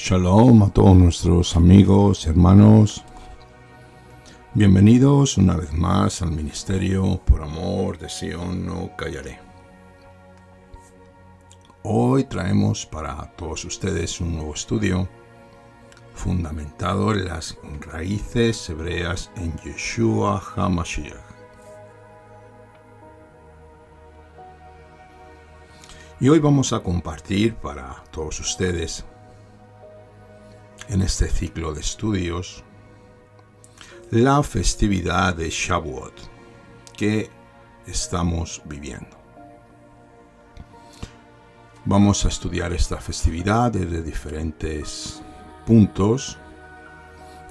Shalom a todos nuestros amigos y hermanos. Bienvenidos una vez más al Ministerio Por Amor de Sion No Callaré. Hoy traemos para todos ustedes un nuevo estudio fundamentado en las raíces hebreas en Yeshua HaMashiach. Y hoy vamos a compartir para todos ustedes en este ciclo de estudios la festividad de Shavuot que estamos viviendo. Vamos a estudiar esta festividad desde diferentes puntos,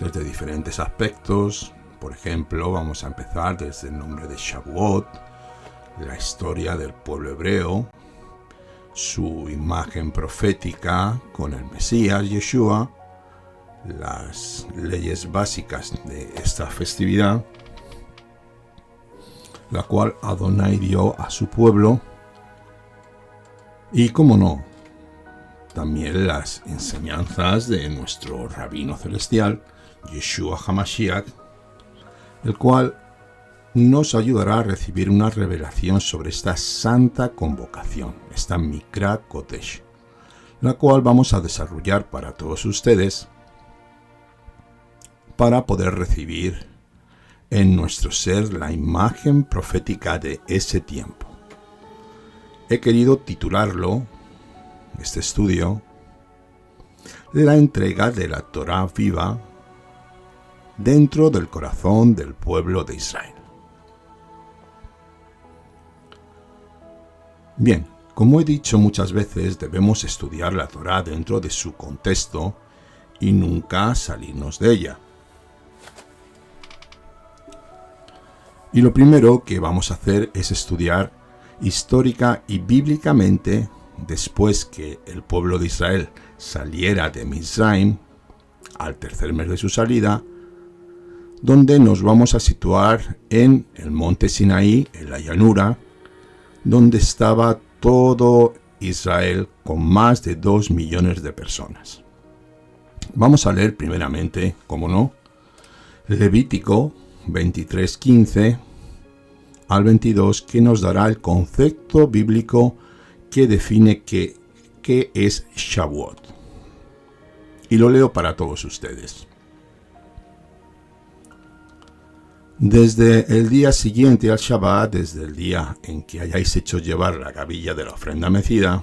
desde diferentes aspectos. Por ejemplo, vamos a empezar desde el nombre de Shavuot, la historia del pueblo hebreo, su imagen profética con el Mesías Yeshua, las leyes básicas de esta festividad, la cual Adonai dio a su pueblo, y como no, también las enseñanzas de nuestro Rabino Celestial, Yeshua HaMashiach, el cual nos ayudará a recibir una revelación sobre esta santa convocación, esta Mikra Kodesh, la cual vamos a desarrollar para todos ustedes para poder recibir en nuestro ser la imagen profética de ese tiempo. He querido titularlo, este estudio, la entrega de la Torá viva dentro del corazón del pueblo de Israel. Bien, como he dicho muchas veces, debemos estudiar la Torá dentro de su contexto y nunca salirnos de ella. Y lo primero que vamos a hacer es estudiar histórica y bíblicamente, después que el pueblo de Israel saliera de Mizraim, al tercer mes de su salida, donde nos vamos a situar en el monte Sinaí, en la llanura, donde estaba todo Israel con más de 2 millones de personas. Vamos a leer primeramente, como no, Levítico 23:15 al 22, que nos dará el concepto bíblico que define qué es Shavuot. Y lo leo para todos ustedes. Desde el día siguiente al Shabbat, desde el día en que hayáis hecho llevar la gavilla de la ofrenda mecida,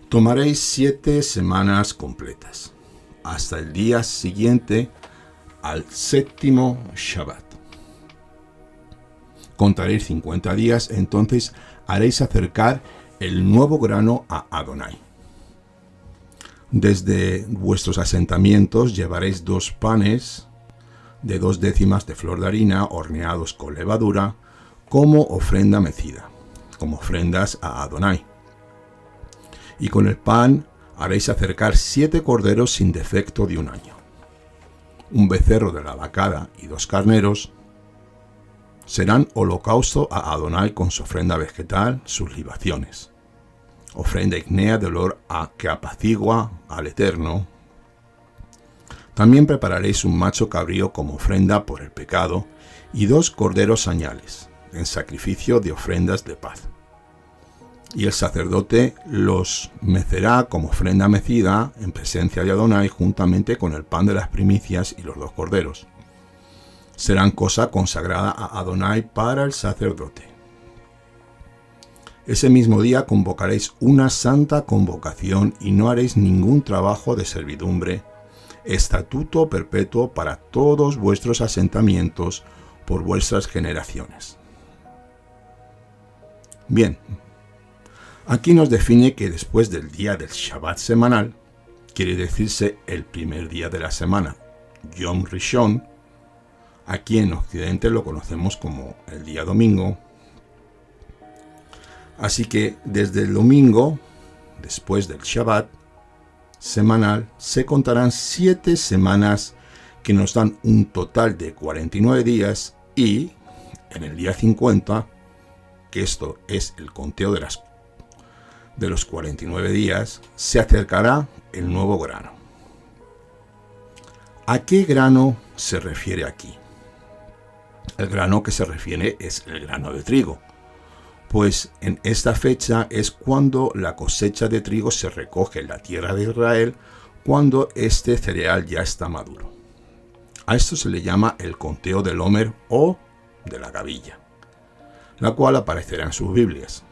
tomaréis 7 semanas completas, hasta el día siguiente al séptimo Shabbat. Contaréis 50 días, entonces haréis acercar el nuevo grano a Adonai. Desde vuestros asentamientos llevaréis 2 panes de 2 décimas de flor de harina horneados con levadura como ofrenda mecida, como ofrendas a Adonai. Y con el pan haréis acercar 7 corderos sin defecto de 1 año, un becerro de la vacada y 2 carneros. Serán holocausto a Adonai con su ofrenda vegetal, sus libaciones, ofrenda ígnea de olor que apacigua al Eterno. También prepararéis un macho cabrío como ofrenda por el pecado y 2 corderos añales, en sacrificio de ofrendas de paz. Y el sacerdote los mecerá como ofrenda mecida en presencia de Adonai juntamente con el pan de las primicias y los 2 corderos. Serán cosa consagrada a Adonai para el sacerdote. Ese mismo día convocaréis una santa convocación y no haréis ningún trabajo de servidumbre, estatuto perpetuo para todos vuestros asentamientos por vuestras generaciones. Bien, aquí nos define que después del día del Shabbat semanal, quiere decirse el primer día de la semana, Yom Rishon. Aquí en Occidente lo conocemos como el día domingo. Así que desde el domingo, después del Shabbat semanal, se contarán 7 semanas que nos dan un total de 49 días y en el día 50, que esto es el conteo de los 49 días, se acercará el nuevo grano. ¿A qué grano se refiere aquí? El grano que se refiere es el grano de trigo, pues en esta fecha es cuando la cosecha de trigo se recoge en la tierra de Israel, cuando este cereal ya está maduro. A esto se le llama el conteo del Homer o de la gavilla, la cual aparecerá en sus Biblias.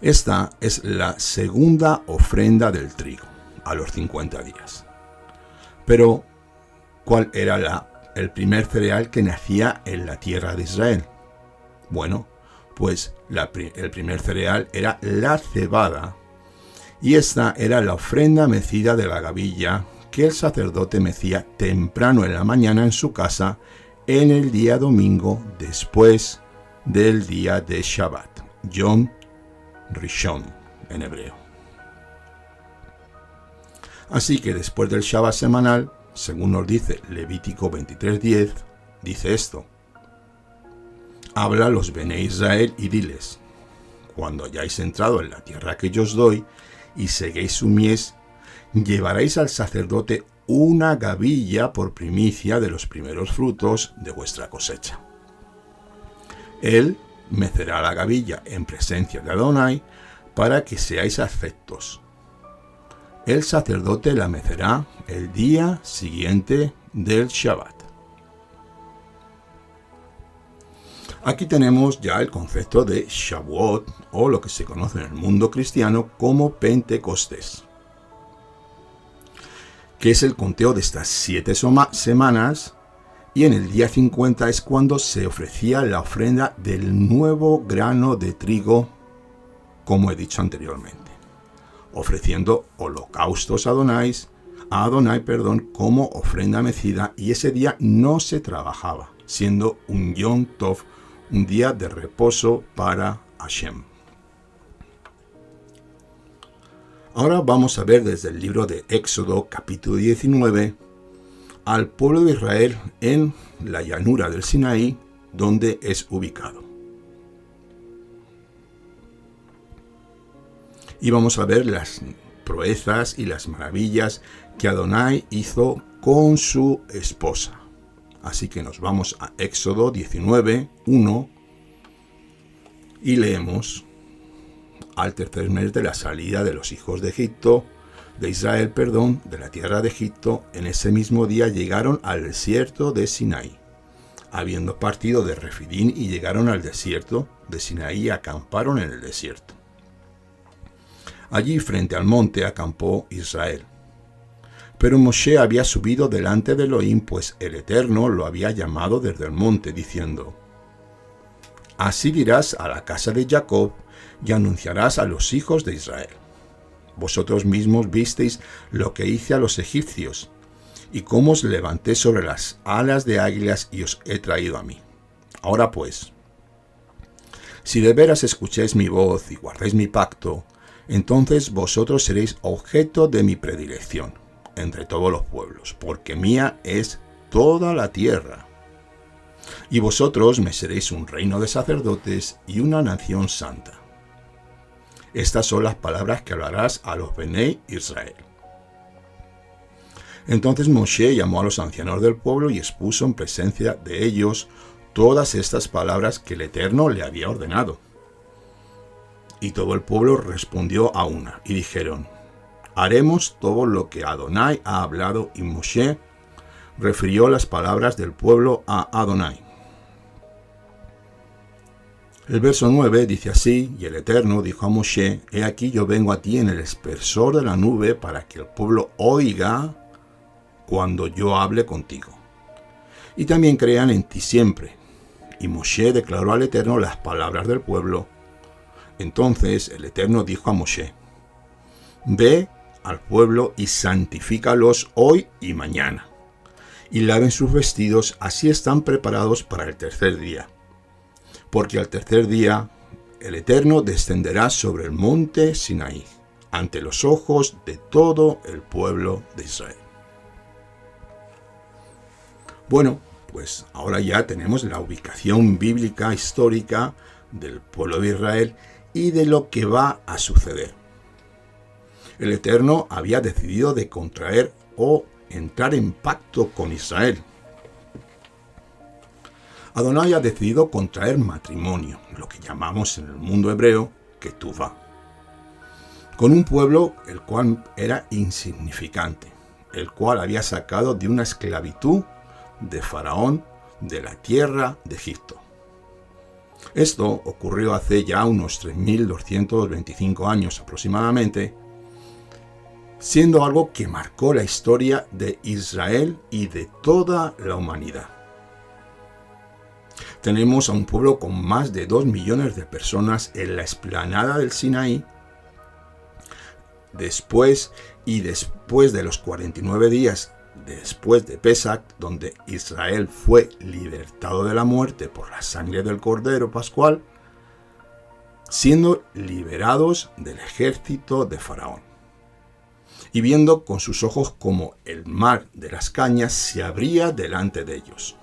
Esta es la segunda ofrenda del trigo, a los 50 días. Pero, ¿cuál era el primer cereal que nacía en la tierra de Israel? Bueno, pues el primer cereal era la cebada, y esta era la ofrenda mecida de la gavilla que el sacerdote mecía temprano en la mañana en su casa en el día domingo después del día de Shabbat, Yom Rishon en hebreo. Así que después del Shabbat semanal, según nos dice Levítico 23:10, dice esto: habla a los Bene Israel y diles: cuando hayáis entrado en la tierra que yo os doy y seguéis su mies, llevaréis al sacerdote una gavilla por primicia de los primeros frutos de vuestra cosecha. Él mecerá la gavilla en presencia de Adonai para que seáis afectos. El sacerdote la mecerá el día siguiente del Shabbat. Aquí tenemos ya el concepto de Shavuot, o lo que se conoce en el mundo cristiano como Pentecostés, que es el conteo de estas 7 semanas, y en el día 50 es cuando se ofrecía la ofrenda del nuevo grano de trigo, como he dicho anteriormente, ofreciendo holocaustos a Adonai, como ofrenda mecida, y ese día no se trabajaba, siendo un Yom Tov, un día de reposo para Hashem. Ahora vamos a ver desde el libro de Éxodo, capítulo 19, al pueblo de Israel en la llanura del Sinaí, donde es ubicado. Y vamos a ver las proezas y las maravillas que Adonai hizo con su esposa. Así que nos vamos a Éxodo 19, 1, y leemos: al tercer mes de la salida de los hijos de Israel, de la tierra de Egipto, en ese mismo día llegaron al desierto de Sinaí. Habiendo partido de Refidín y llegaron al desierto de Sinaí, acamparon en el desierto. Allí frente al monte acampó Israel. Pero Moshe había subido delante de Elohim, pues el Eterno lo había llamado desde el monte, diciendo: así dirás a la casa de Jacob y anunciarás a los hijos de Israel: vosotros mismos visteis lo que hice a los egipcios, y cómo os levanté sobre las alas de águilas y os he traído a mí. Ahora pues, si de veras escucháis mi voz y guardáis mi pacto, entonces vosotros seréis objeto de mi predilección entre todos los pueblos, porque mía es toda la tierra. Y vosotros me seréis un reino de sacerdotes y una nación santa. Estas son las palabras que hablarás a los Bnei Israel. Entonces Moshe llamó a los ancianos del pueblo y expuso en presencia de ellos todas estas palabras que el Eterno le había ordenado. Y todo el pueblo respondió a una, y dijeron: haremos todo lo que Adonai ha hablado. Y Moshe refirió las palabras del pueblo a Adonai. El verso 9 dice así: y el Eterno dijo a Moshe: he aquí yo vengo a ti en el espesor de la nube, para que el pueblo oiga cuando yo hable contigo, y también crean en ti siempre. Y Moshe declaró al Eterno las palabras del pueblo. Entonces el Eterno dijo a Moshe: ve al pueblo y santifícalos hoy y mañana, y laven sus vestidos, así están preparados para el tercer día. Porque al tercer día el Eterno descenderá sobre el monte Sinaí, ante los ojos de todo el pueblo de Israel. Bueno, pues ahora ya tenemos la ubicación bíblica histórica del pueblo de Israel y de lo que va a suceder. El Eterno había decidido de contraer o entrar en pacto con Israel. Adonai ha decidido contraer matrimonio, lo que llamamos en el mundo hebreo ketuvá, con un pueblo el cual era insignificante, el cual había sacado de una esclavitud de Faraón de la tierra de Egipto. Esto ocurrió hace ya unos 3.225 años aproximadamente, siendo algo que marcó la historia de Israel y de toda la humanidad. Tenemos a un pueblo con más de 2 millones de personas en la explanada del Sinaí. Después de los 49 días después de Pesach, donde Israel fue libertado de la muerte por la sangre del Cordero Pascual, siendo liberados del ejército de Faraón, y viendo con sus ojos como el mar de las cañas se abría delante de ellos.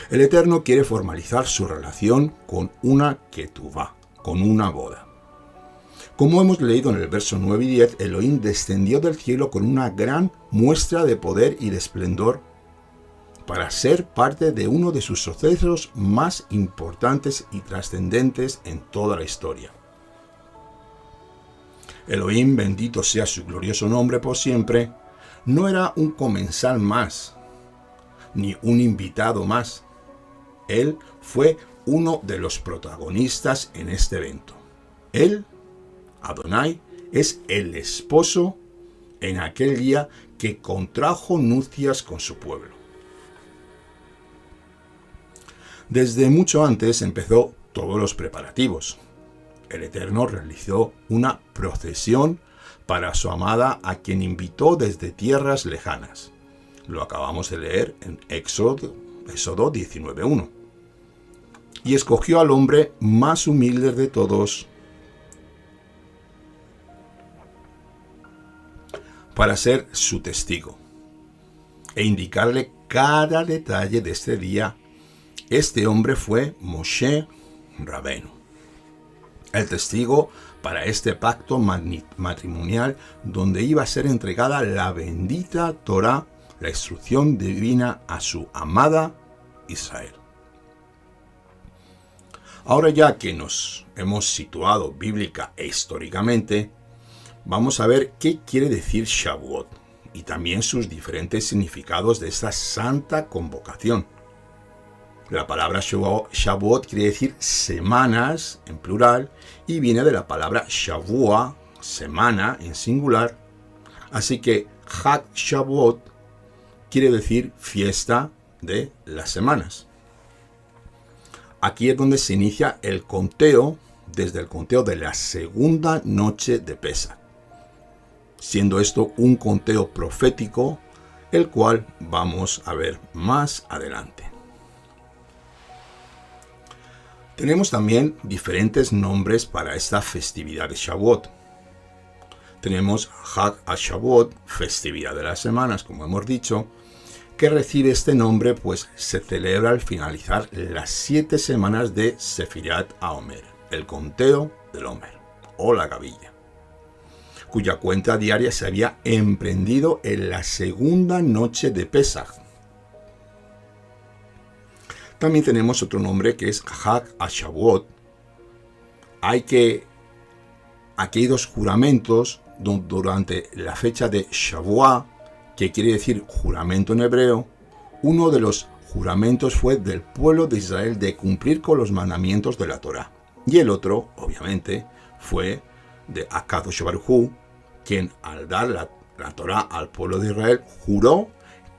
El Eterno quiere formalizar su relación con una ketuvá, con una boda. Como hemos leído en el verso 9 y 10, Elohim descendió del cielo con una gran muestra de poder y de esplendor para ser parte de uno de sus sucesos más importantes y trascendentes en toda la historia. Elohim, bendito sea su glorioso nombre por siempre, no era un comensal más, ni un invitado más. Él fue uno de los protagonistas en este evento. Él, Adonai, es el esposo en aquel día que contrajo nupcias con su pueblo. Desde mucho antes empezó todos los preparativos. El Eterno realizó una procesión para su amada, a quien invitó desde tierras lejanas. Lo acabamos de leer en Éxodo 19:1. Y escogió al hombre más humilde de todos para ser su testigo e indicarle cada detalle de este día. Este hombre fue Moshe Rabenu, el testigo para este pacto matrimonial donde iba a ser entregada la bendita Torá, la instrucción divina a su amada Israel. Ahora, ya que nos hemos situado bíblica e históricamente, vamos a ver qué quiere decir Shavuot y también sus diferentes significados de esta santa convocación. La palabra Shavuot quiere decir semanas en plural y viene de la palabra Shavua, semana en singular. Así que Hag Shavuot quiere decir fiesta de las semanas. Aquí es donde se inicia el conteo, desde el conteo de la segunda noche de Pesach, siendo esto un conteo profético, el cual vamos a ver más adelante. Tenemos también diferentes nombres para esta festividad de Shavuot. Tenemos Hag HaShavuot, festividad de las semanas, como hemos dicho, que recibe este nombre pues se celebra al finalizar las 7 semanas de Sefirat HaOmer, el conteo del Omer, o la gavilla, cuya cuenta diaria se había emprendido en la segunda noche de Pesach. También tenemos otro nombre que es Hag HaShavuot. Aquellos juramentos durante la fecha de Shavuot, que quiere decir juramento en hebreo. Uno de los juramentos fue del pueblo de Israel de cumplir con los mandamientos de la Torá. Y el otro, obviamente, fue de Akadosh Baruj Hu, quien al dar la Torá al pueblo de Israel, juró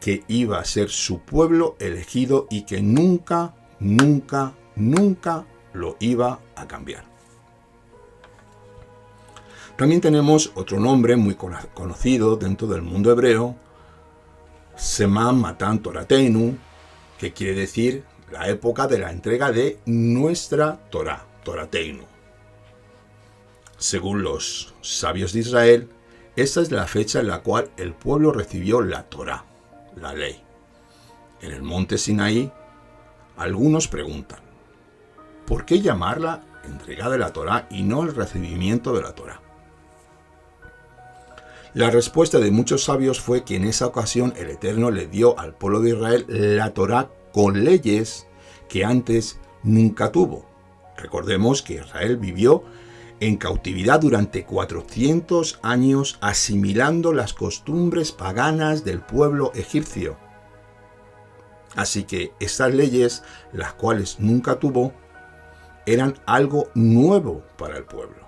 que iba a ser su pueblo elegido y que nunca, nunca, nunca lo iba a cambiar. También tenemos otro nombre muy conocido dentro del mundo hebreo, Semán Matan Torateinu, que quiere decir la época de la entrega de nuestra Torá, Torateinu. Según los sabios de Israel, esta es la fecha en la cual el pueblo recibió la Torá, la ley. En el monte Sinaí, algunos preguntan, ¿por qué llamarla entrega de la Torá y no el recibimiento de la Torá? La respuesta de muchos sabios fue que en esa ocasión el Eterno le dio al pueblo de Israel la Torá con leyes que antes nunca tuvo. Recordemos que Israel vivió en cautividad durante 400 años asimilando las costumbres paganas del pueblo egipcio. Así que estas leyes, las cuales nunca tuvo, eran algo nuevo para el pueblo.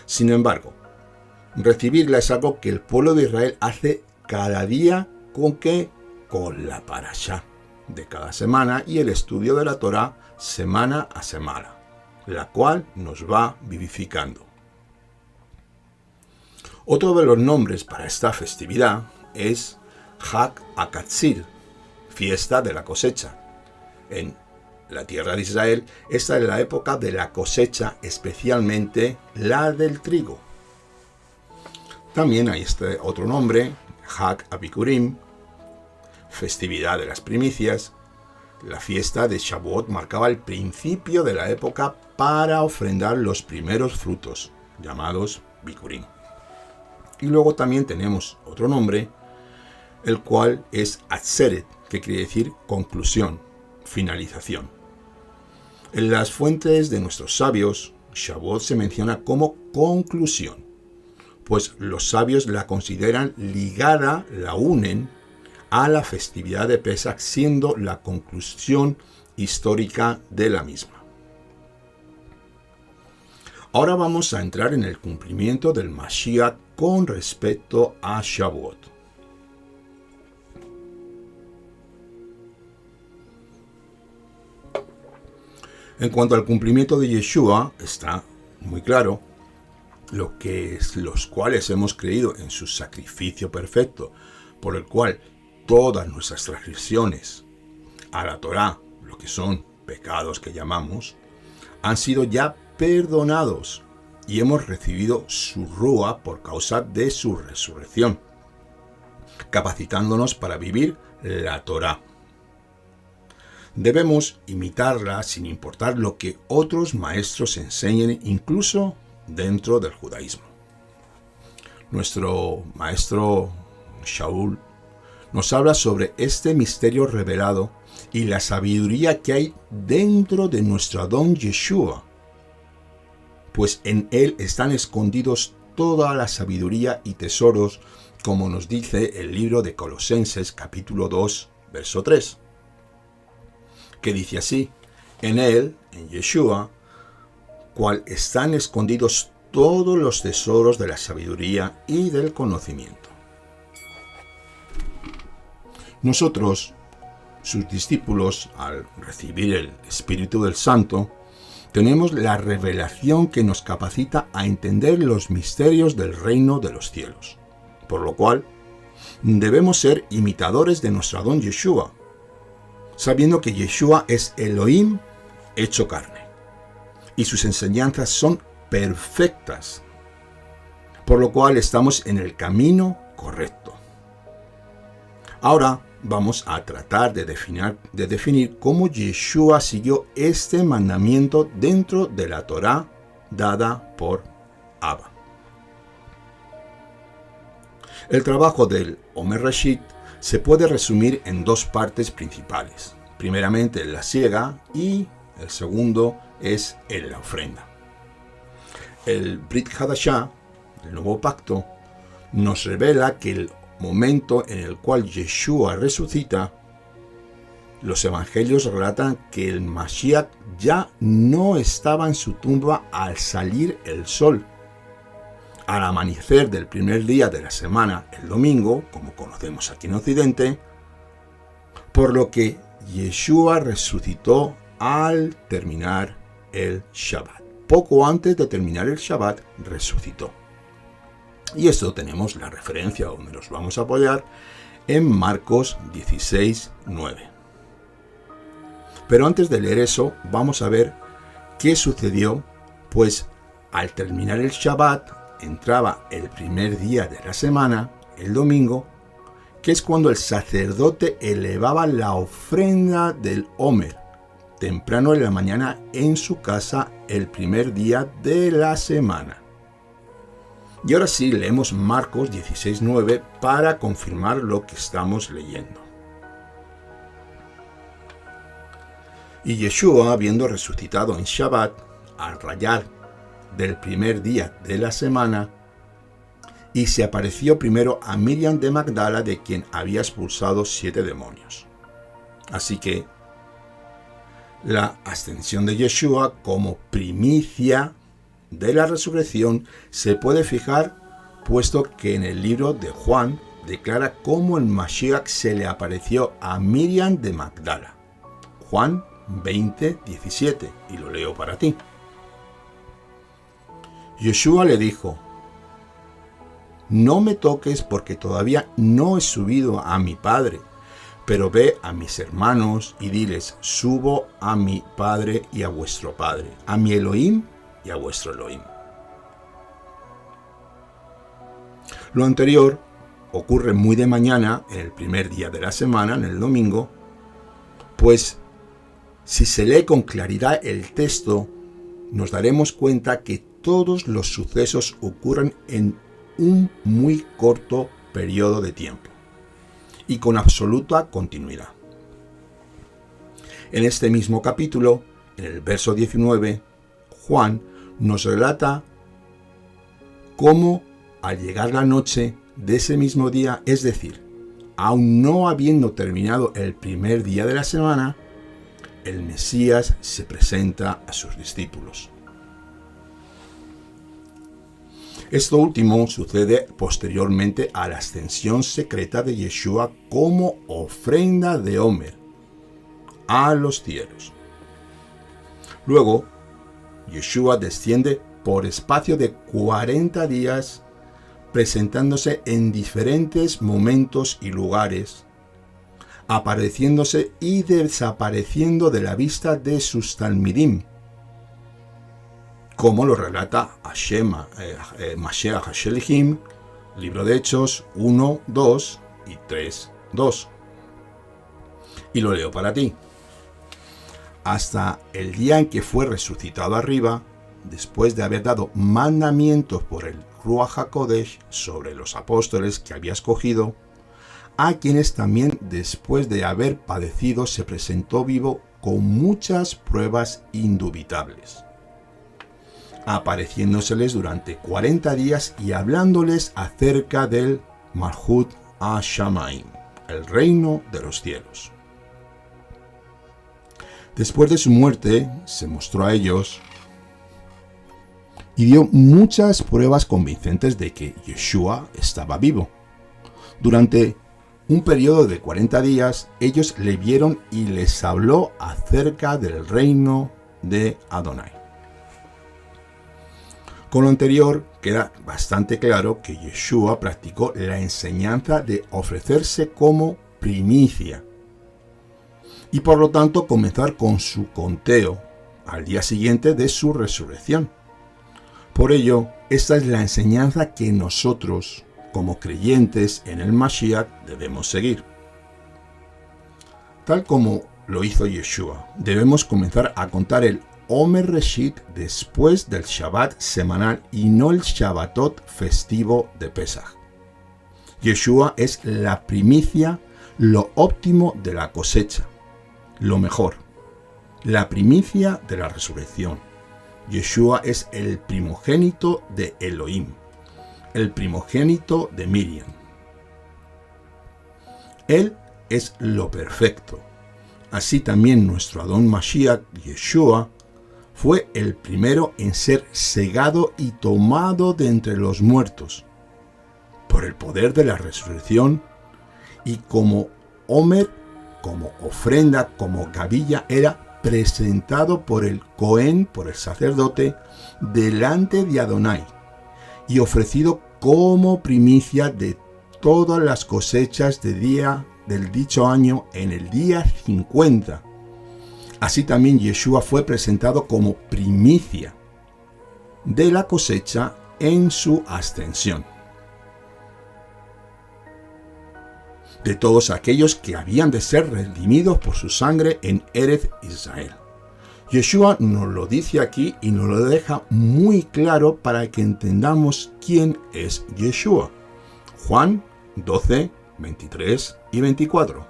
Sin embargo, recibirla es algo que el pueblo de Israel hace cada día. ¿Con qué? Con la parashá de cada semana y el estudio de la Torá semana a semana, la cual nos va vivificando. Otro de los nombres para esta festividad es Hag HaKatzil, fiesta de la cosecha. En la tierra de Israel, esta es la época de la cosecha, especialmente la del trigo. También hay este otro nombre, Hag HaBikurim, festividad de las primicias. La fiesta de Shavuot marcaba el principio de la época para ofrendar los primeros frutos, llamados Bikurim. Y luego también tenemos otro nombre, el cual es Atzeret, que quiere decir conclusión, finalización. En las fuentes de nuestros sabios, Shavuot se menciona como conclusión, pues los sabios la consideran ligada, la unen a la festividad de Pesach, siendo la conclusión histórica de la misma. Ahora vamos a entrar en el cumplimiento del Mashiach con respecto a Shavuot. En cuanto al cumplimiento de Yeshua, está muy claro los cuales hemos creído en su sacrificio perfecto, por el cual todas nuestras transgresiones a la Torá, lo que son pecados que llamamos, han sido ya perdonados y hemos recibido su Rúa por causa de su resurrección, capacitándonos para vivir la Torá. Debemos imitarla sin importar lo que otros maestros enseñen, incluso dentro del judaísmo. Nuestro maestro Shaul nos habla sobre este misterio revelado y la sabiduría que hay dentro de nuestro Adón Yeshua, pues en él están escondidos toda la sabiduría y tesoros, como nos dice el libro de Colosenses capítulo 2, verso 3, que dice así: en él, en Yeshua, cual están escondidos todos los tesoros de la sabiduría y del conocimiento. Nosotros, sus discípulos, al recibir el Espíritu del Santo, tenemos la revelación que nos capacita a entender los misterios del reino de los cielos, por lo cual debemos ser imitadores de nuestro Adón Yeshua, sabiendo que Yeshua es Elohim hecho carne, y sus enseñanzas son perfectas, por lo cual estamos en el camino correcto. Ahora vamos a tratar de definir cómo Yeshua siguió este mandamiento dentro de la Torá dada por Abba. El trabajo del Omer Reshit se puede resumir en dos partes principales. Primeramente la siega y el segundo es en la ofrenda. El Brit Hadashah, el nuevo pacto, nos revela que el momento en el cual Yeshua resucita, los evangelios relatan que el Mashiach ya no estaba en su tumba al salir el sol. Al amanecer del primer día de la semana, el domingo, como conocemos aquí en Occidente, por lo que Yeshua resucitó al terminar el Shabbat. Poco antes de terminar el Shabbat, resucitó. Y esto tenemos la referencia donde nos vamos a apoyar en Marcos 16, 9. Pero antes de leer eso, vamos a ver qué sucedió, pues al terminar el Shabbat, entraba el primer día de la semana, el domingo, que es cuando el sacerdote elevaba la ofrenda del Omer, temprano en la mañana en su casa el primer día de la semana. Y ahora sí, leemos Marcos 16:9 para confirmar lo que estamos leyendo. Y Yeshua, habiendo resucitado en Shabbat, al rayar del primer día de la semana, y se apareció primero a Miriam de Magdala, de quien había expulsado 7 demonios. Así que la ascensión de Yeshua como primicia de la resurrección se puede fijar, puesto que en el libro de Juan declara cómo el Mashiach se le apareció a Miriam de Magdala. Juan 20:17, y lo leo para ti. Yeshua le dijo: no me toques, porque todavía no he subido a mi Padre, pero ve a mis hermanos y diles: subo a mi Padre y a vuestro Padre, a mi Elohim y a vuestro Elohim. Lo anterior ocurre muy de mañana, en el primer día de la semana, en el domingo, pues si se lee con claridad el texto, nos daremos cuenta que todos los sucesos ocurren en un muy corto periodo de tiempo y con absoluta continuidad. En este mismo capítulo, en el verso 19, Juan nos relata cómo al llegar la noche de ese mismo día, es decir, aún no habiendo terminado el primer día de la semana, el Mesías se presenta a sus discípulos. Esto último sucede posteriormente a la ascensión secreta de Yeshua como ofrenda de Homer a los cielos. Luego, Yeshua desciende por espacio de 40 días, presentándose en diferentes momentos y lugares, apareciéndose y desapareciendo de la vista de sus talmidim, como lo relata Mashiach HaShelihim, libro de Hechos 1, 2 y 3, 2. Y lo leo para ti. Hasta el día en que fue resucitado arriba, después de haber dado mandamientos por el Ruach HaKodesh sobre los apóstoles que había escogido, a quienes también después de haber padecido se presentó vivo con muchas pruebas indubitables, apareciéndoseles durante 40 días y hablándoles acerca del Malhut HaShamayim, el reino de los cielos. Después de su muerte, se mostró a ellos y dio muchas pruebas convincentes de que Yeshua estaba vivo. Durante un periodo de 40 días, ellos le vieron y les habló acerca del reino de Adonai. Con lo anterior, queda bastante claro que Yeshua practicó la enseñanza de ofrecerse como primicia y por lo tanto comenzar con su conteo al día siguiente de su resurrección. Por ello, esta es la enseñanza que nosotros, como creyentes en el Mashiach, debemos seguir. Tal como lo hizo Yeshua, debemos comenzar a contar el Omer Reshit después del Shabbat semanal y no el Shabbatot festivo de Pesach. Yeshua es la primicia, lo óptimo de la cosecha, lo mejor, la primicia de la resurrección. Yeshua es el primogénito de Elohim, el primogénito de Miriam. Él es lo perfecto. Así también nuestro Adón Mashiach, Yeshua, fue el primero en ser segado y tomado de entre los muertos por el poder de la resurrección, y como Homer, como ofrenda, como gavilla, era presentado por el Cohen, por el sacerdote, delante de Adonai y ofrecido como primicia de todas las cosechas del dicho año en el día 50. Así también Yeshua fue presentado como primicia de la cosecha en su ascensión. De todos aquellos que habían de ser redimidos por su sangre en Eretz Israel. Yeshua nos lo dice aquí y nos lo deja muy claro para que entendamos quién es Yeshua. Juan 12, 23 y 24.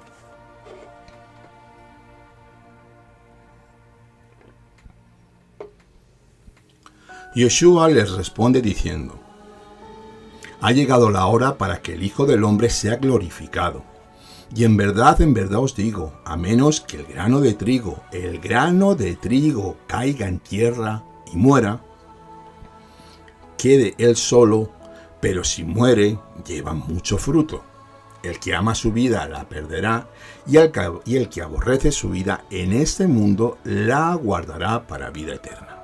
Yeshua les responde diciendo: ha llegado la hora para que el Hijo del Hombre sea glorificado. Y en verdad os digo, a menos que el grano de trigo caiga en tierra y muera, quede él solo, pero si muere, lleva mucho fruto. El que ama su vida la perderá, y el que aborrece su vida en este mundo la guardará para vida eterna.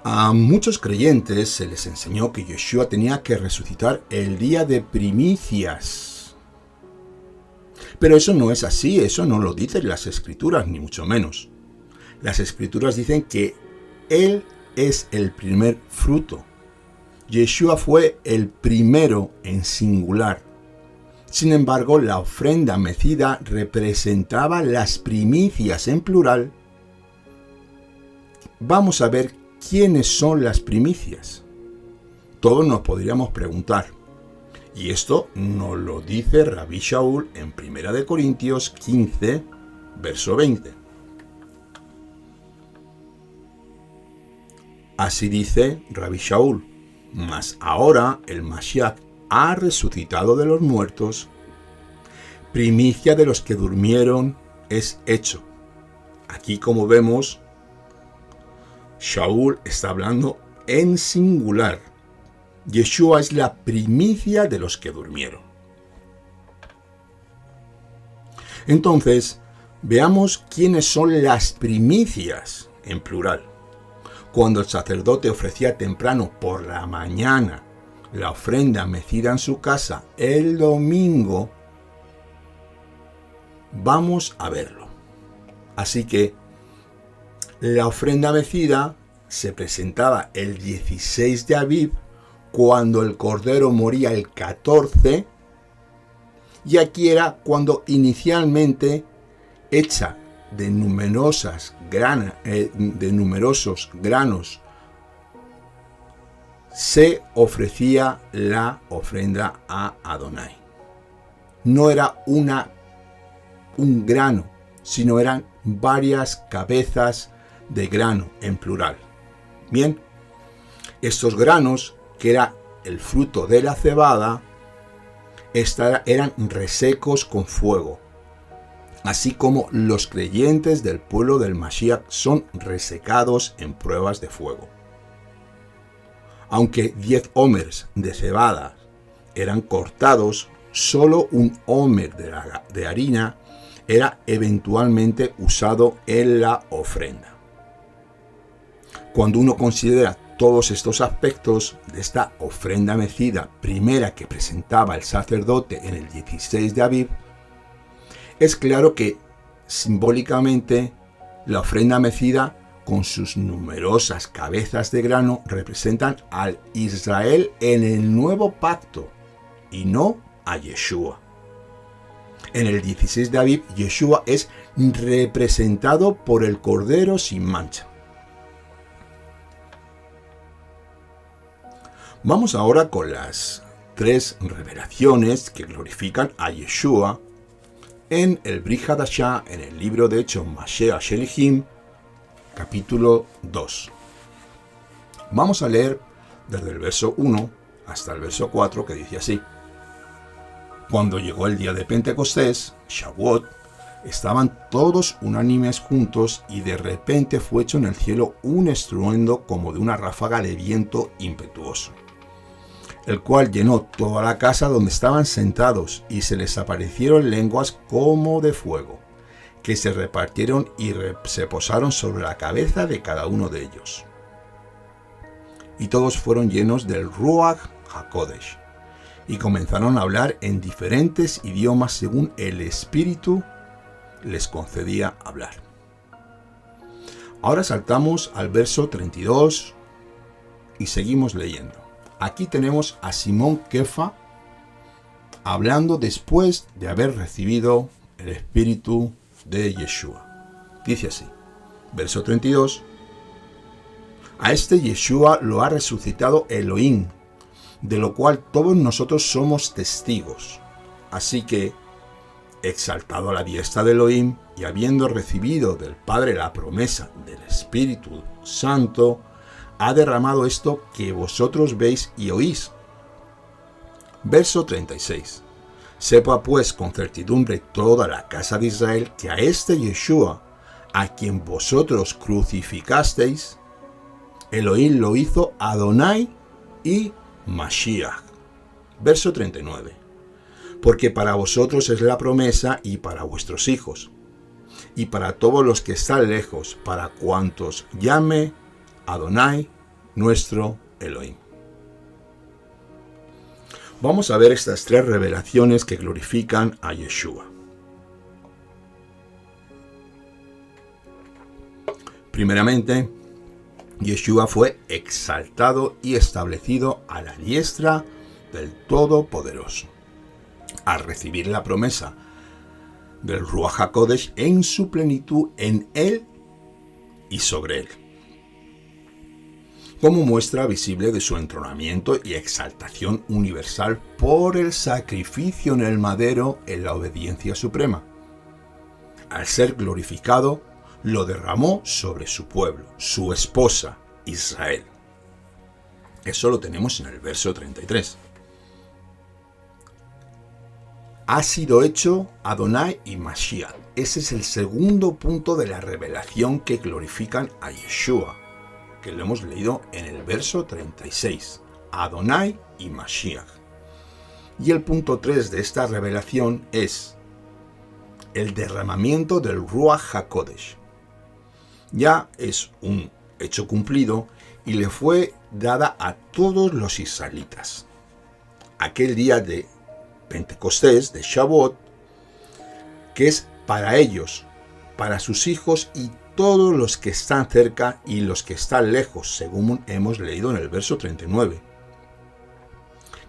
A muchos creyentes se les enseñó que Yeshua tenía que resucitar el día de primicias. Pero eso no es así, eso no lo dicen las Escrituras, ni mucho menos. Las Escrituras dicen que Él es el primer fruto. Yeshua fue el primero en singular. Sin embargo, la ofrenda mecida representaba las primicias en plural. Vamos a ver ¿quiénes son las primicias? Todos nos podríamos preguntar. Y esto nos lo dice Rabbi Shaul en 1 Corintios 15, verso 20. Así dice Rabbi Shaul: mas ahora el Mashiach ha resucitado de los muertos, primicia de los que durmieron es hecho. Aquí, como vemos, Shaul está hablando en singular. Yeshua es la primicia de los que durmieron. Entonces, veamos quiénes son las primicias en plural. Cuando el sacerdote ofrecía temprano por la mañana la ofrenda mecida en su casa el domingo, vamos a verlo. Así que la ofrenda mecida se presentaba el 16 de Aviv, cuando el cordero moría el 14, y aquí era cuando inicialmente, hecha de numerosos granos, se ofrecía la ofrenda a Adonai. No era un grano, sino eran varias cabezas de grano en plural. Bien, estos granos, que era el fruto de la cebada, eran resecos con fuego, así como los creyentes del pueblo del Mashiach son resecados en pruebas de fuego. Aunque 10 homers de cebada eran cortados, solo un homer de harina era eventualmente usado en la ofrenda. Cuando uno considera todos estos aspectos de esta ofrenda mecida primera que presentaba el sacerdote en el 16 de Aviv, es claro que simbólicamente la ofrenda mecida con sus numerosas cabezas de grano representan al Israel en el nuevo pacto y no a Yeshua. En el 16 de Aviv, Yeshua es representado por el Cordero sin mancha. Vamos ahora con las 3 revelaciones que glorifican a Yeshua en el Brit Hadashah, en el libro de Hechos Mashiach Shelihim, capítulo 2. Vamos a leer desde el verso 1 hasta el verso 4, que dice así: cuando llegó el día de Pentecostés, Shavuot, estaban todos unánimes juntos, y de repente fue hecho en el cielo un estruendo como de una ráfaga de viento impetuoso, el cual llenó toda la casa donde estaban sentados, y se les aparecieron lenguas como de fuego, que se repartieron y se posaron sobre la cabeza de cada uno de ellos. Y todos fueron llenos del Ruach HaKodesh, y comenzaron a hablar en diferentes idiomas según el Espíritu les concedía hablar. Ahora saltamos al verso 32 y seguimos leyendo. Aquí tenemos a Simón Kefa hablando después de haber recibido el Espíritu de Yeshua. Dice así, verso 32, a este Yeshua lo ha resucitado Elohim, de lo cual todos nosotros somos testigos. Así que, exaltado a la diestra de Elohim y habiendo recibido del Padre la promesa del Espíritu Santo, ha derramado esto que vosotros veis y oís. Verso 36. Sepa pues con certidumbre toda la casa de Israel que a este Yeshua, a quien vosotros crucificasteis, Elohim lo hizo Adonai y Mashiach. Verso 39. Porque para vosotros es la promesa y para vuestros hijos, y para todos los que están lejos, para cuantos llame Adonai, nuestro Elohim. Vamos a ver estas tres revelaciones que glorifican a Yeshua. Primeramente, Yeshua fue exaltado y establecido a la diestra del Todopoderoso, al recibir la promesa del Ruach HaKodesh en su plenitud en él y sobre él, como muestra visible de su entronamiento y exaltación universal por el sacrificio en el madero en la obediencia suprema. Al ser glorificado, lo derramó sobre su pueblo, su esposa, Israel. Eso lo tenemos en el verso 33. Ha sido hecho Adonai y Mashiach. Ese es el segundo punto de la revelación que glorifican a Yeshua, que lo hemos leído en el verso 36. Adonai y Mashiach. Y el punto 3 de esta revelación es el derramamiento del Ruach HaKodesh. Ya es un hecho cumplido y le fue dada a todos los israelitas. Aquel día de Pentecostés, de Shavuot, que es para ellos, para sus hijos y todos los que están cerca y los que están lejos, según hemos leído en el verso 39,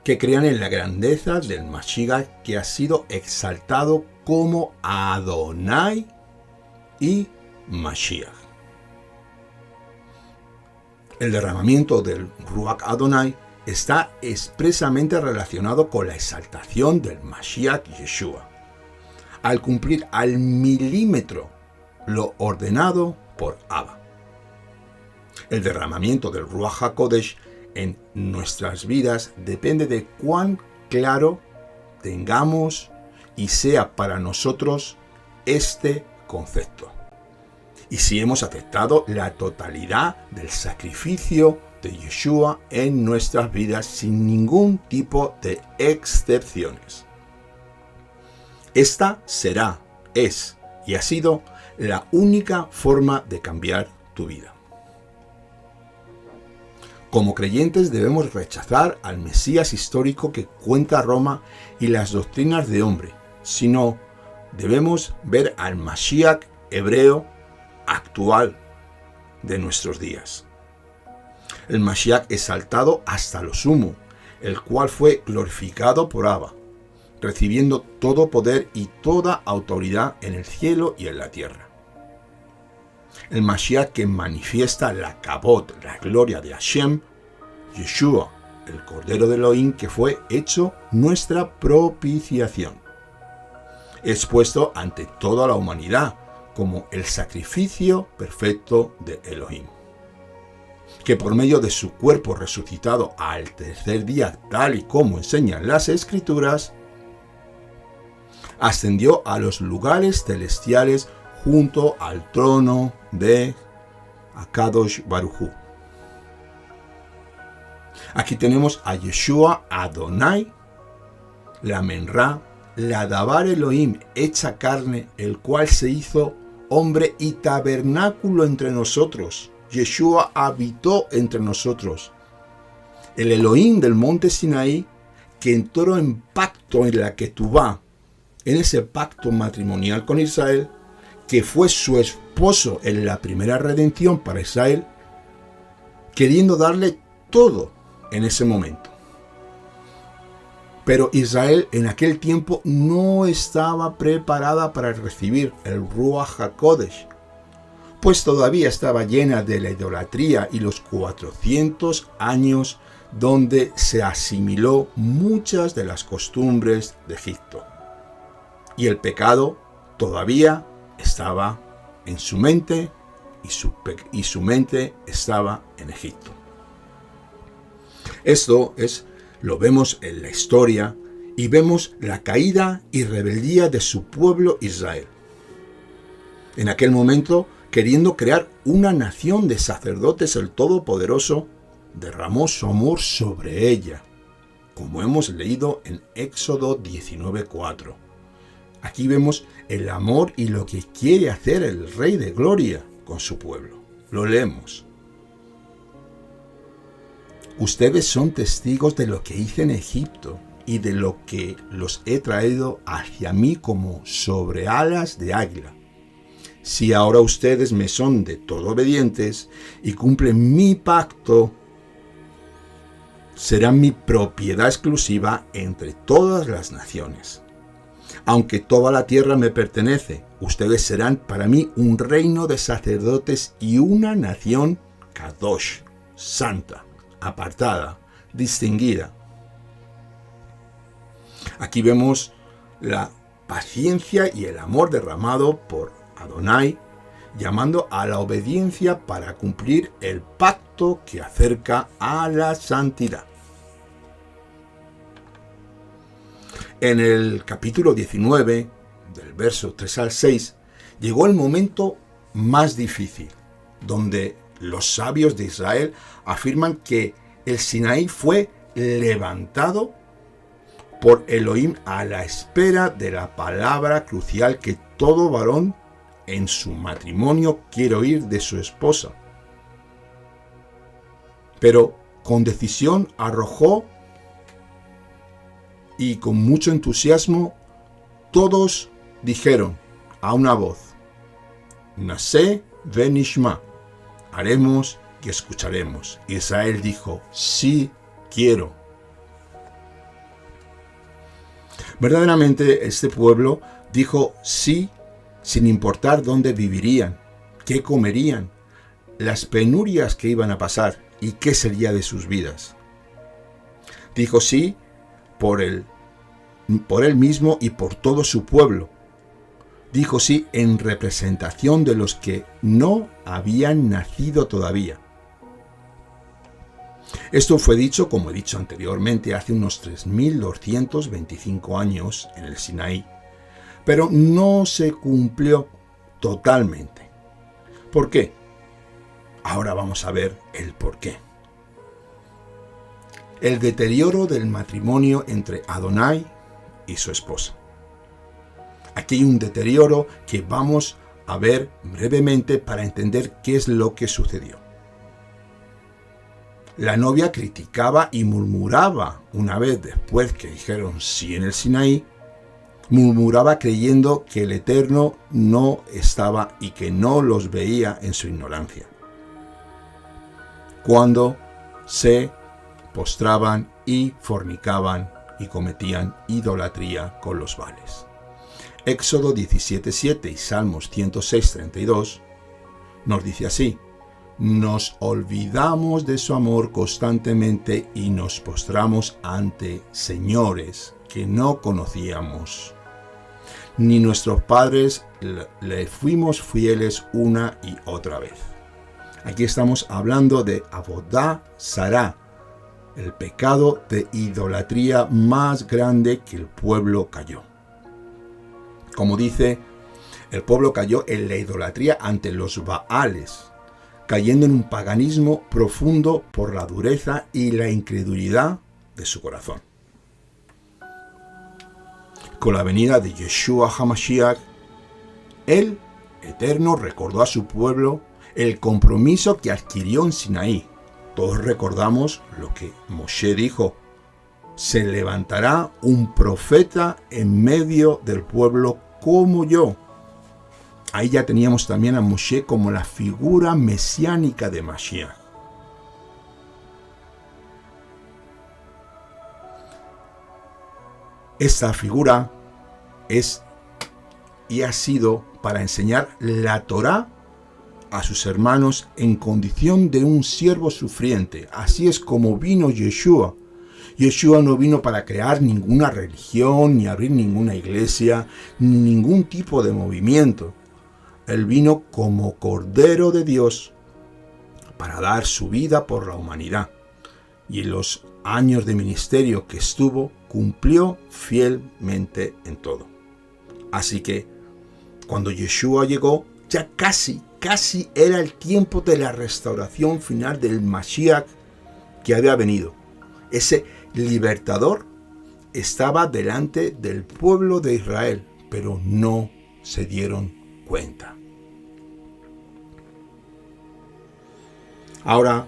que crean en la grandeza del Mashiach, que ha sido exaltado como Adonai y Mashiach. El derramamiento del Ruach Adonai está expresamente relacionado con la exaltación del Mashiach Yeshua, al cumplir al milímetro lo ordenado por Abba. El derramamiento del Ruach HaKodesh en nuestras vidas depende de cuán claro tengamos y sea para nosotros este concepto, y si hemos aceptado la totalidad del sacrificio de Yeshua en nuestras vidas sin ningún tipo de excepciones. Esta será, es y ha sido la única forma de cambiar tu vida. Como creyentes debemos rechazar al Mesías histórico que cuenta Roma y las doctrinas de hombre, sino debemos ver al Mashiach hebreo actual de nuestros días. El Mashiach exaltado hasta lo sumo, el cual fue glorificado por Abba, recibiendo todo poder y toda autoridad en el cielo y en la tierra. El Mashiach que manifiesta la Kabod, la gloria de Hashem, Yeshua, el Cordero de Elohim que fue hecho nuestra propiciación, expuesto ante toda la humanidad como el sacrificio perfecto de Elohim, que por medio de su cuerpo resucitado al tercer día, tal y como enseñan las Escrituras, ascendió a los lugares celestiales junto al trono de Akadosh Baruj Hu. Aquí tenemos a Yeshua Adonai, la Menra, la Dabar Elohim hecha carne, el cual se hizo hombre y tabernáculo entre nosotros. Yeshua habitó entre nosotros. El Elohim del monte Sinaí, que entró en pacto en la Ketubá, en ese pacto matrimonial con Israel, que fue su esposo en la primera redención para Israel, queriendo darle todo en ese momento. Pero Israel en aquel tiempo no estaba preparada para recibir el Ruach HaKodesh, pues todavía estaba llena de la idolatría y los 400 años donde se asimiló muchas de las costumbres de Egipto. Y el pecado todavía estaba en su mente y su mente estaba en Egipto. Esto lo vemos en la historia y vemos la caída y rebeldía de su pueblo Israel. En aquel momento, queriendo crear una nación de sacerdotes, el Todopoderoso derramó su amor sobre ella, como hemos leído en Éxodo 19:4. Aquí vemos el amor y lo que quiere hacer el Rey de Gloria con su pueblo. Lo leemos. Ustedes son testigos de lo que hice en Egipto y de lo que los he traído hacia mí como sobre alas de águila. Si ahora ustedes me son de todo obedientes y cumplen mi pacto, serán mi propiedad exclusiva entre todas las naciones. Aunque toda la tierra me pertenece, ustedes serán para mí un reino de sacerdotes y una nación Kadosh, santa, apartada, distinguida. Aquí vemos la paciencia y el amor derramado por Adonai, llamando a la obediencia para cumplir el pacto que acerca a la santidad. En el capítulo 19, del verso 3 al 6, llegó el momento más difícil, donde los sabios de Israel afirman que el Sinaí fue levantado por Elohim a la espera de la palabra crucial que todo varón en su matrimonio quiere oír de su esposa. Pero con decisión arrojó y con mucho entusiasmo todos dijeron a una voz: Naseh venishma, haremos y escucharemos. Israel dijo: sí quiero. Verdaderamente este pueblo dijo sí sin importar dónde vivirían, qué comerían, las penurias que iban a pasar y qué sería de sus vidas. Dijo sí por él mismo y por todo su pueblo. Dijo sí en representación de los que no habían nacido todavía. Esto fue dicho, como he dicho anteriormente, hace unos 3.225 años en el Sinaí, pero no se cumplió totalmente. ¿Por qué? Ahora vamos a ver el por qué. El deterioro del matrimonio entre Adonai y su esposa. Aquí hay un deterioro que vamos a ver brevemente para entender qué es lo que sucedió. La novia criticaba y murmuraba una vez después que dijeron sí en el Sinaí, murmuraba creyendo que el Eterno no estaba y que no los veía en su ignorancia. Cuando se postraban y fornicaban y cometían idolatría con los Baales. Éxodo 17:7 y Salmos 106:32 nos dice así: nos olvidamos de su amor constantemente y nos postramos ante señores que no conocíamos. Ni nuestros padres le fuimos fieles una y otra vez. Aquí estamos hablando de Avodah Zará, el pecado de idolatría más grande que el pueblo cayó. Como dice, el pueblo cayó en la idolatría ante los Baales, cayendo en un paganismo profundo por la dureza y la incredulidad de su corazón. Con la venida de Yeshua HaMashiach, el Eterno recordó a su pueblo el compromiso que adquirió en Sinaí. Todos recordamos lo que Moshe dijo: se levantará un profeta en medio del pueblo como yo. Ahí ya teníamos también a Moshe como la figura mesiánica de Mashiach. Esta figura es y ha sido para enseñar la Torá a sus hermanos en condición de un siervo sufriente. Así es como vino Yeshua. Yeshua no vino para crear ninguna religión, ni abrir ninguna iglesia, ni ningún tipo de movimiento. Él vino como Cordero de Dios para dar su vida por la humanidad. Y en los años de ministerio que estuvo, cumplió fielmente en todo. Así que, cuando Yeshua llegó, ya casi era el tiempo de la restauración final del Mashiach que había venido. Ese libertador estaba delante del pueblo de Israel, pero no se dieron cuenta. Ahora,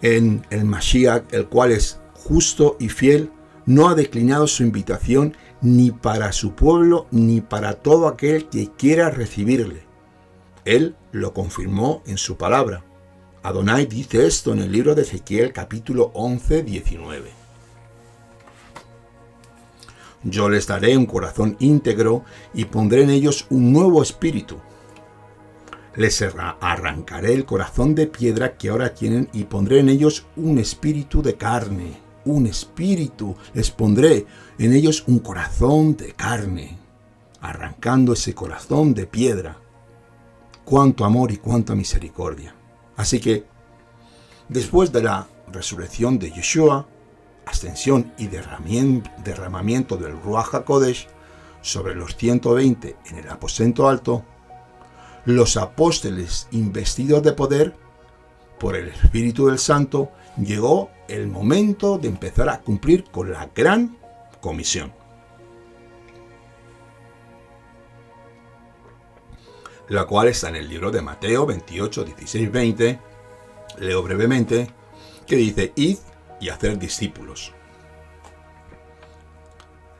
en el Mashiach, el cual es justo y fiel, no ha declinado su invitación ni para su pueblo ni para todo aquel que quiera recibirle. Él lo confirmó en su palabra. Adonai dice esto en el libro de Ezequiel capítulo 11, 19. Yo les daré un corazón íntegro y pondré en ellos un nuevo espíritu. Les arrancaré el corazón de piedra que ahora tienen y pondré en ellos un espíritu de carne. Un espíritu. Les pondré en ellos un corazón de carne, arrancando ese corazón de piedra. Cuánto amor y cuánta misericordia. Así que, después de la resurrección de Yeshua, ascensión y derramamiento del Ruach HaKodesh sobre los 120 en el aposento alto, los apóstoles investidos de poder por el Espíritu del Santo, llegó el momento de empezar a cumplir con la gran comisión. La cual está en el libro de Mateo 28, 16, 20, leo brevemente, que dice: id y hacer discípulos.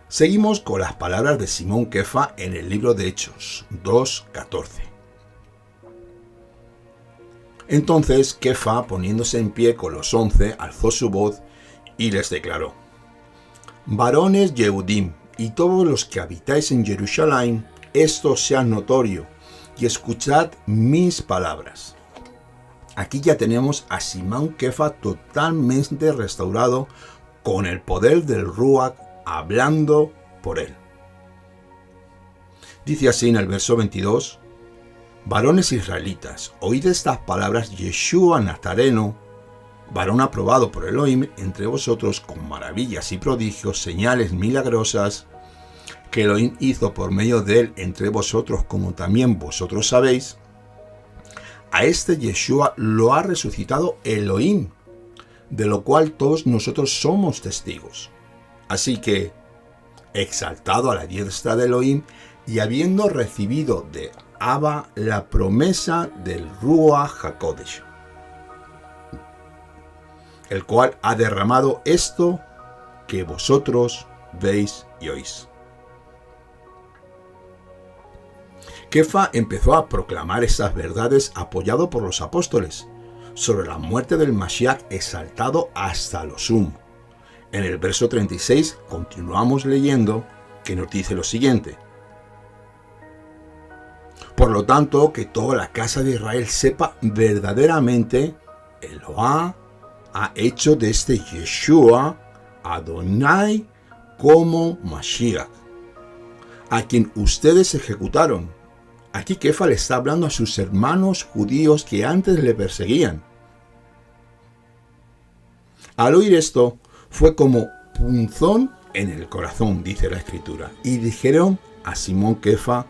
Seguimos con las palabras de Simón Kefa en el libro de Hechos 2, 14. Entonces Kefa, poniéndose en pie con los 11, alzó su voz y les declaró: varones Yehudim y todos los que habitáis en Jerusalén, esto sea notorio, y escuchad mis palabras. Aquí ya tenemos a Simón Kefa totalmente restaurado con el poder del Ruach hablando por él. Dice así en el verso 22: varones israelitas, oíd estas palabras: Yeshua Nazareno, varón aprobado por Elohim entre vosotros con maravillas y prodigios, señales milagrosas, que Elohim hizo por medio de él entre vosotros, como también vosotros sabéis. A este Yeshua lo ha resucitado Elohim, de lo cual todos nosotros somos testigos. Así que, exaltado a la diestra de Elohim, y habiendo recibido de Abba la promesa del Ruach HaKodesh, el cual ha derramado esto que vosotros veis y oís. Kefa empezó a proclamar esas verdades apoyado por los apóstoles sobre la muerte del Mashiach, exaltado hasta lo sumo. En el verso 36 continuamos leyendo, que nos dice lo siguiente: por lo tanto, que toda la casa de Israel sepa verdaderamente, Eloah ha hecho de este Yeshua Adonai como Mashiach, a quien ustedes ejecutaron. Aquí Kefa le está hablando a sus hermanos judíos que antes le perseguían. Al oír esto, fue como punzón en el corazón, dice la Escritura, y dijeron a Simón Kefa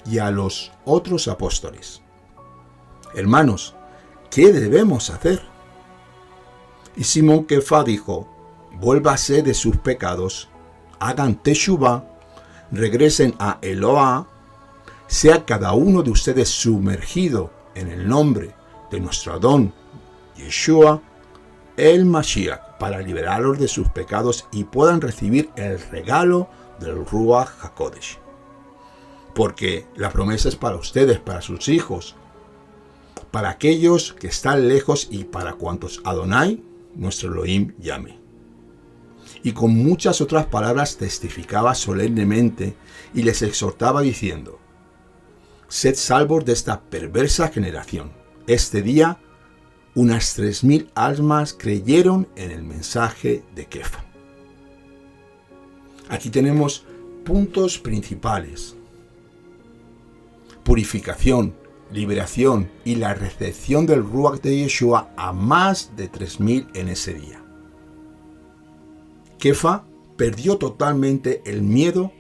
y a los otros apóstoles: hermanos, ¿qué debemos hacer? Y Simón Kefa dijo: vuélvase de sus pecados, hagan teshuvá, regresen a Eloah, sea cada uno de ustedes sumergido en el nombre de nuestro Adón Yeshua, el Mashiach, para liberarlos de sus pecados y puedan recibir el regalo del Ruach HaKodesh. Porque la promesa es para ustedes, para sus hijos, para aquellos que están lejos y para cuantos Adonai, nuestro Elohim, llame. y con muchas otras palabras testificaba solemnemente y les exhortaba diciendo: sed salvos de esta perversa generación. Este día unas 3.000 almas creyeron en el mensaje de Kefa. Aquí tenemos puntos principales: purificación, liberación y la recepción del Ruach de Yeshua a más de 3.000 en ese día. Kefa perdió totalmente el miedo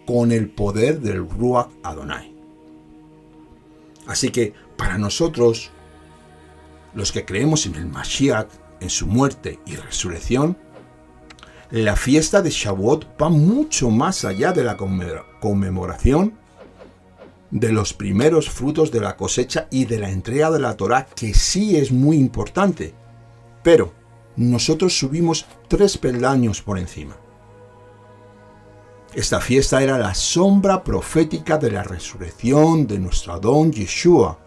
con el poder del Ruach Adonai. Así que para nosotros, los que creemos en el Mashiach, en su muerte y resurrección, la fiesta de Shavuot va mucho más allá de la conmemoración de los primeros frutos de la cosecha y de la entrega de la Torá, que sí es muy importante, pero nosotros subimos 3 peldaños por encima. Esta fiesta era la sombra profética de la resurrección de nuestro Adón Yeshua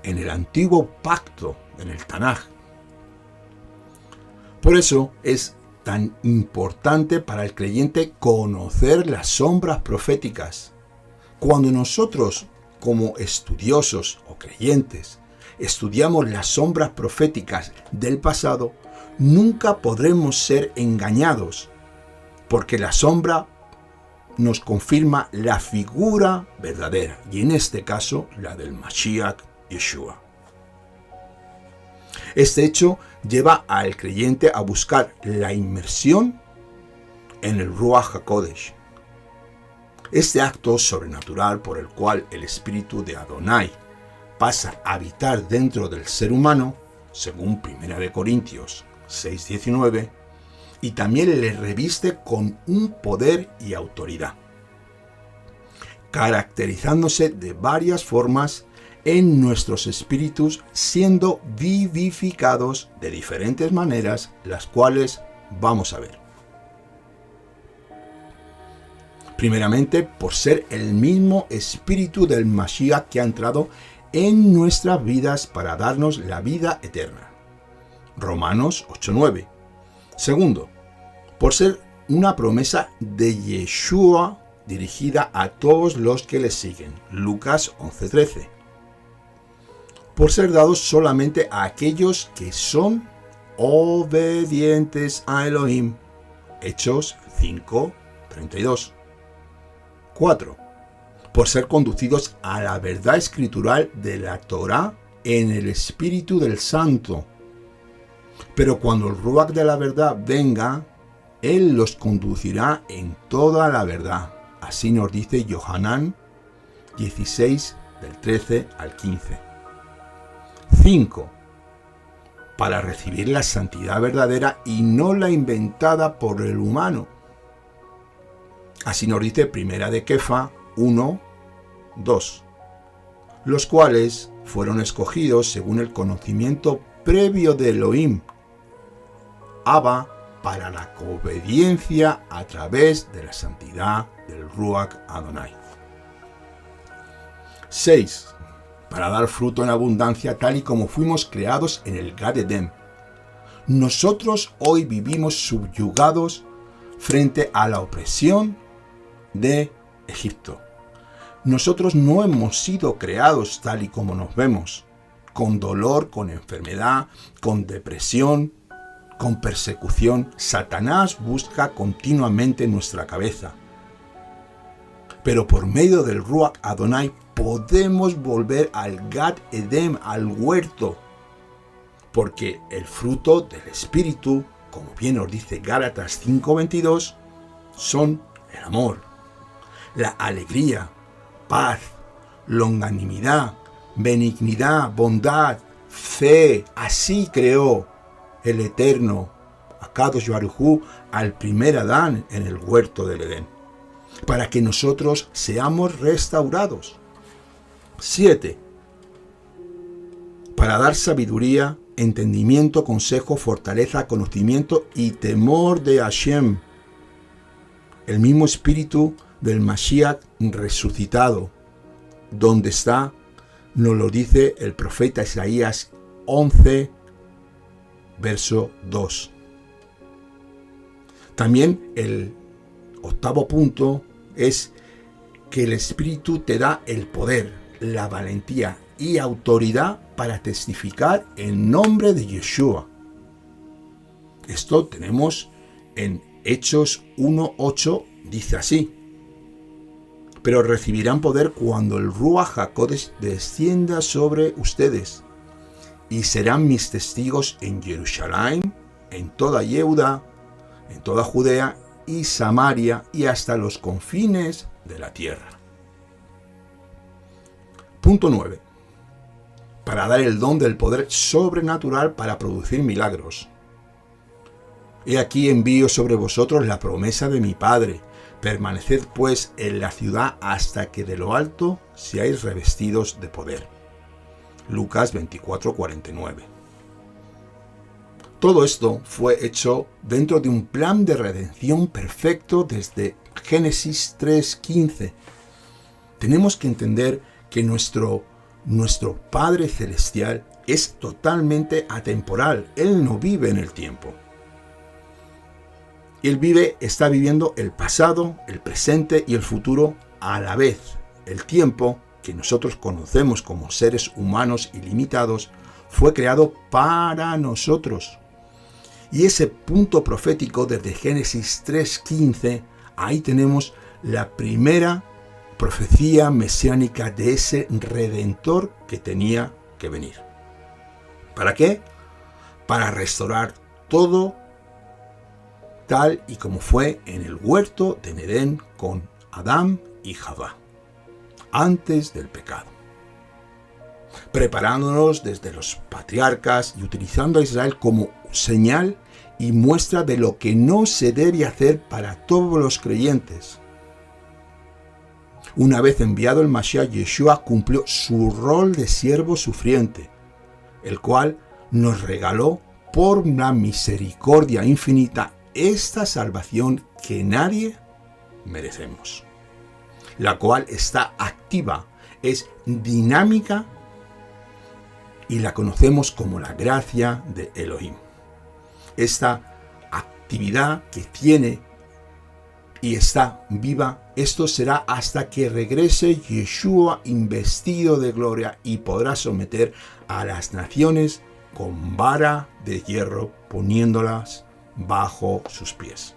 en el antiguo pacto, en el Tanaj. Por eso es tan importante para el creyente conocer las sombras proféticas. Cuando nosotros, como estudiosos o creyentes, estudiamos las sombras proféticas del pasado, nunca podremos ser engañados, porque la sombra nos confirma la figura verdadera, y en este caso la del Mashiach Yeshua. Este hecho lleva al creyente a buscar la inmersión en el Ruach HaKodesh. Este acto sobrenatural por el cual el espíritu de Adonai pasa a habitar dentro del ser humano, según 1 Corintios 6:19, y también le reviste con un poder y autoridad, caracterizándose de varias formas en nuestros espíritus, siendo vivificados de diferentes maneras, las cuales vamos a ver. Primeramente, por ser el mismo espíritu del Mashiach que ha entrado en nuestras vidas para darnos la vida eterna. Romanos 8:9. Segundo, por ser una promesa de Yeshua dirigida a todos los que le siguen. Lucas 11:13. Por ser dados solamente a aquellos que son obedientes a Elohim. Hechos 5:32. 4. Por ser conducidos a la verdad escritural de la Torá en el Espíritu del Santo. Pero cuando el Ruach de la verdad venga, Él los conducirá en toda la verdad. Así nos dice Yohanan 16, del 13 al 15. 5. Para recibir la santidad verdadera y no la inventada por el humano. Así nos dice 1 de Kefa 1, 2, los cuales fueron escogidos según el conocimiento previo de Elohim, Abba, para la obediencia a través de la santidad del Ruach Adonai. 6. Para dar fruto en abundancia tal y como fuimos creados en el Gad Edén. Nosotros hoy vivimos subyugados frente a la opresión de Egipto. Nosotros no hemos sido creados tal y como nos vemos, con dolor, con enfermedad, con depresión, con persecución. Satanás busca continuamente nuestra cabeza. Pero por medio del Ruach Adonai podemos volver al Gad Edem, al huerto, porque el fruto del Espíritu, como bien nos dice Gálatas 5:22, son el amor, la alegría, paz, longanimidad, benignidad, bondad, fe. Así creó el Eterno, Akadosh Baruj Hu, al primer Adán en el huerto del Edén, para que nosotros seamos restaurados. 7. Para dar sabiduría, entendimiento, consejo, fortaleza, conocimiento y temor de Hashem. El mismo espíritu del Mashiach resucitado, donde está, nos lo dice el profeta Isaías 11, verso 2. También el octavo punto es que el Espíritu te da el poder, la valentía y autoridad para testificar en nombre de Yeshua. Esto tenemos en Hechos 1:8, dice así: pero recibirán poder cuando el Ruach HaKodesh descienda sobre ustedes, y serán mis testigos en Jerusalén, en toda Yehuda, en toda Judea y Samaria y hasta los confines de la tierra. Punto 9. Para dar el don del poder sobrenatural para producir milagros. He aquí envío sobre vosotros la promesa de mi Padre. Permaneced pues en la ciudad hasta que de lo alto seáis revestidos de poder. Lucas 24:49. Todo esto fue hecho dentro de un plan de redención perfecto desde Génesis 3:15. Tenemos que entender que nuestro Padre Celestial es totalmente atemporal. Él no vive en el tiempo. Él está viviendo el pasado, el presente y el futuro a la vez. El tiempo, que nosotros conocemos como seres humanos ilimitados, fue creado para nosotros. Y ese punto profético desde Génesis 3:15, ahí tenemos la primera profecía mesiánica de ese Redentor que tenía que venir. ¿Para qué? Para restaurar todo tal y como fue en el huerto de Edén con Adán y Javá, antes del pecado. Preparándonos desde los patriarcas y utilizando a Israel como señal y muestra de lo que no se debe hacer para todos los creyentes. Una vez enviado el Mashiach, Yeshua cumplió su rol de siervo sufriente, el cual nos regaló por una misericordia infinita esta salvación que nadie merecemos, la cual está activa, es dinámica y la conocemos como la gracia de Elohim. Esta actividad que tiene y está viva, esto será hasta que regrese Yeshua investido de gloria y podrá someter a las naciones con vara de hierro, poniéndolas bajo sus pies.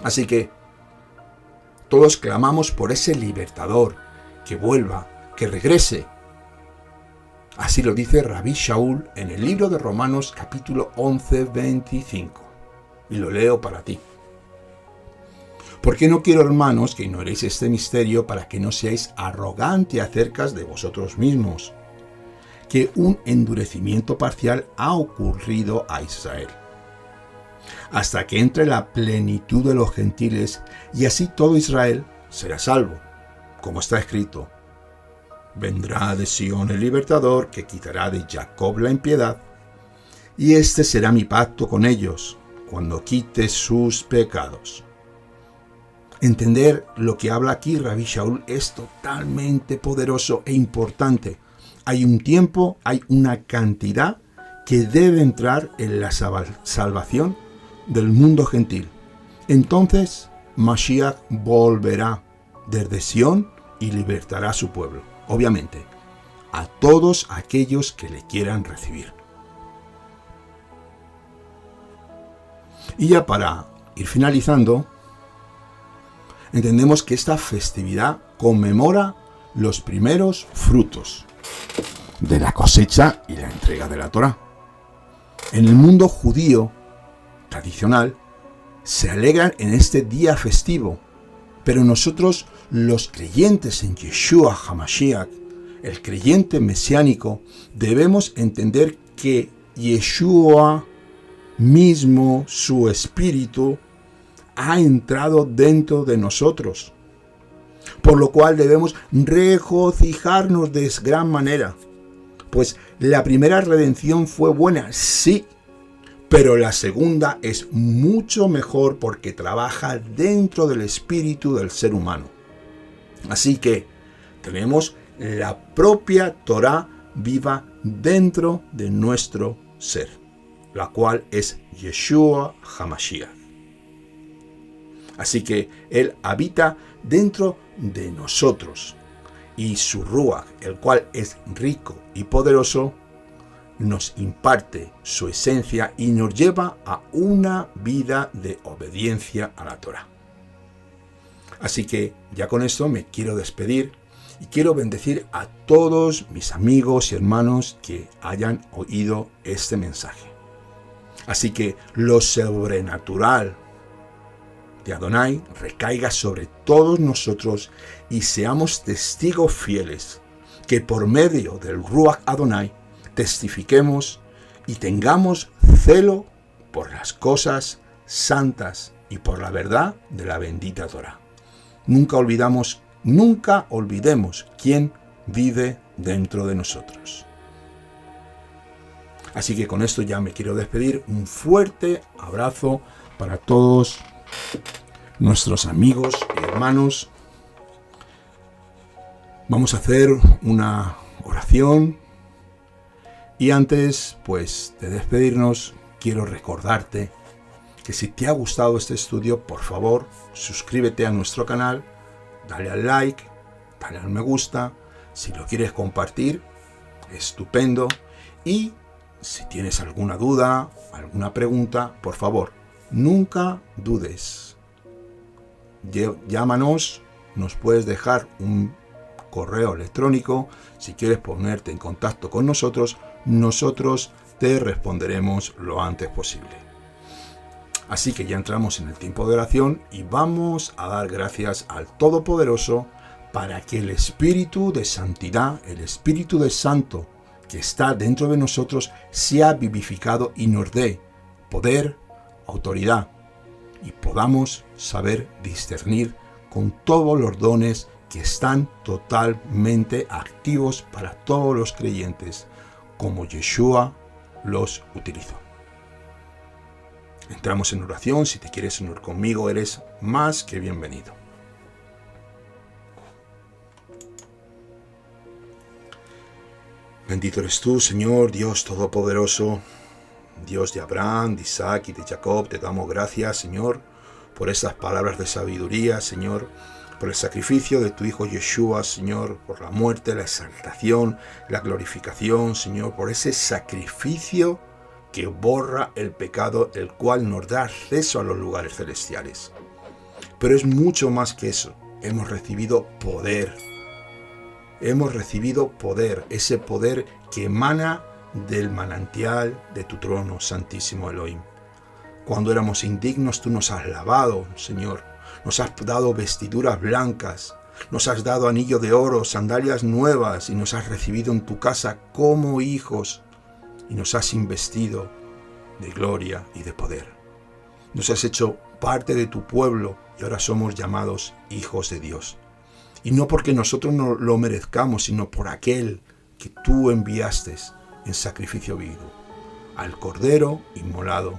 Así que todos clamamos por ese libertador, que vuelva, que regrese. Así lo dice Rabí Shaul en el libro de Romanos capítulo 11, 25. Y lo leo para ti. Porque no quiero, hermanos, que ignoréis este misterio para que no seáis arrogantes acerca de vosotros mismos, que un endurecimiento parcial ha ocurrido a Israel, hasta que entre la plenitud de los gentiles, y así todo Israel será salvo, como está escrito: vendrá de Sión el libertador, que quitará de Jacob la impiedad, y este será mi pacto con ellos, cuando quite sus pecados. Entender lo que habla aquí Rabí Shaul es totalmente poderoso e importante. Hay un tiempo, hay una cantidad que debe entrar en la salvación del mundo gentil. Entonces Mashiach volverá desde Sión y libertará a su pueblo, obviamente, a todos aquellos que le quieran recibir. Y ya para ir finalizando, entendemos que esta festividad conmemora los primeros frutos de la cosecha y la entrega de la Torá. En el mundo judío tradicional se alegran en este día festivo, pero nosotros, los creyentes en Yeshua HaMashiach, el creyente mesiánico, debemos entender que Yeshua mismo, su espíritu, ha entrado dentro de nosotros, por lo cual debemos regocijarnos de gran manera, pues la primera redención fue buena, sí, pero la segunda es mucho mejor porque trabaja dentro del espíritu del ser humano. Así que tenemos la propia Torá viva dentro de nuestro ser, la cual es Yeshua HaMashiach. Así que Él habita dentro de nosotros y su Ruach, el cual es rico y poderoso, nos imparte su esencia y nos lleva a una vida de obediencia a la Torá. Así que ya con esto me quiero despedir y quiero bendecir a todos mis amigos y hermanos que hayan oído este mensaje. Así que lo sobrenatural de Adonai recaiga sobre todos nosotros y seamos testigos fieles, que por medio del Ruach Adonai testifiquemos y tengamos celo por las cosas santas y por la verdad de la bendita Torá. Nunca olvidemos quién vive dentro de nosotros. Así que con esto ya me quiero despedir. Un fuerte abrazo para todos nuestros amigos y hermanos. Vamos a hacer una oración. Y antes, pues, de despedirnos, quiero recordarte que si te ha gustado este estudio, por favor, suscríbete a nuestro canal, dale al like, dale al me gusta. Si lo quieres compartir, estupendo. Y si tienes alguna duda, alguna pregunta, por favor, nunca dudes. Llámanos, nos puedes dejar un correo electrónico. Si quieres ponerte en contacto con nosotros te responderemos lo antes posible. Así que ya entramos en el tiempo de oración y vamos a dar gracias al Todopoderoso para que el Espíritu de Santidad, el Espíritu de Santo que está dentro de nosotros, sea vivificado y nos dé poder, autoridad y podamos saber discernir con todos los dones que están totalmente activos para todos los creyentes, como Yeshua los utilizó. Entramos en oración. Si te quieres unir conmigo, eres más que bienvenido. Bendito eres tú, Señor, Dios Todopoderoso, Dios de Abraham, de Isaac y de Jacob. Te damos gracias, Señor, por estas palabras de sabiduría, Señor, por el sacrificio de tu Hijo Yeshua, Señor, por la muerte, la exaltación, la glorificación, Señor, por ese sacrificio que borra el pecado, el cual nos da acceso a los lugares celestiales. Pero es mucho más que eso. Hemos recibido poder. Hemos recibido poder, ese poder que emana del manantial de tu trono, Santísimo Elohim. Cuando éramos indignos, tú nos has lavado, Señor. Nos has dado vestiduras blancas, nos has dado anillo de oro, sandalias nuevas y nos has recibido en tu casa como hijos y nos has investido de gloria y de poder. Nos has hecho parte de tu pueblo y ahora somos llamados hijos de Dios. Y no porque nosotros no lo merezcamos, sino por aquel que tú enviaste en sacrificio vivo, al Cordero inmolado,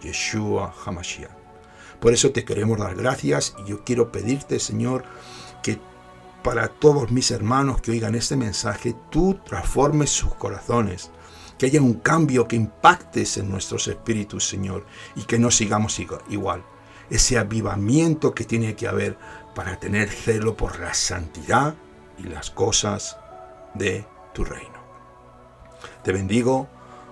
Yeshua HaMashiach. Por eso te queremos dar gracias y yo quiero pedirte, Señor, que para todos mis hermanos que oigan este mensaje, tú transformes sus corazones, que haya un cambio, que impactes en nuestros espíritus, Señor, y que no sigamos igual. Ese avivamiento que tiene que haber para tener celo por la santidad y las cosas de tu reino. Te bendigo,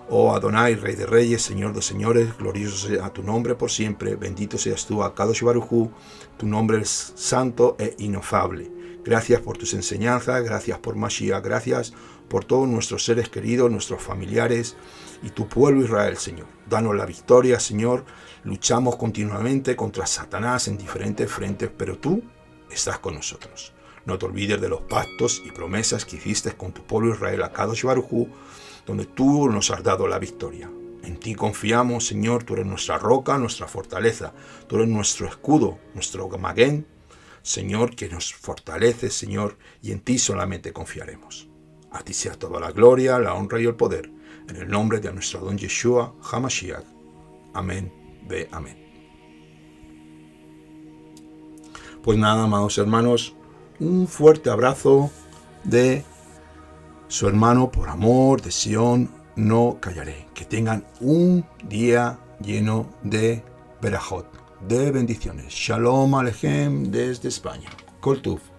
oh Adonai, Rey de Reyes, Señor de Señores, glorioso sea tu nombre por siempre, bendito seas tú, Akadosh Baruj Hu, tu nombre es santo e inefable. Gracias por tus enseñanzas, gracias por Mashiach, gracias por todos nuestros seres queridos, nuestros familiares y tu pueblo Israel, Señor. Danos la victoria, Señor. Luchamos continuamente contra Satanás en diferentes frentes, pero tú estás con nosotros. No te olvides de los pactos y promesas que hiciste con tu pueblo Israel, Akadosh Baruj Hu, donde tú nos has dado la victoria. En ti confiamos, Señor, tú eres nuestra roca, nuestra fortaleza, tú eres nuestro escudo, nuestro magén, Señor, que nos fortalece, Señor, y en ti solamente confiaremos. A ti sea toda la gloria, la honra y el poder, en el nombre de nuestro Adón Yeshua HaMashiach. Amén, ve amén. Pues nada, amados hermanos, un fuerte abrazo de su hermano por amor de Sion, no callaré. Que tengan un día lleno de Berajot. de bendiciones. Shalom Alejem desde España. Kol Tuv.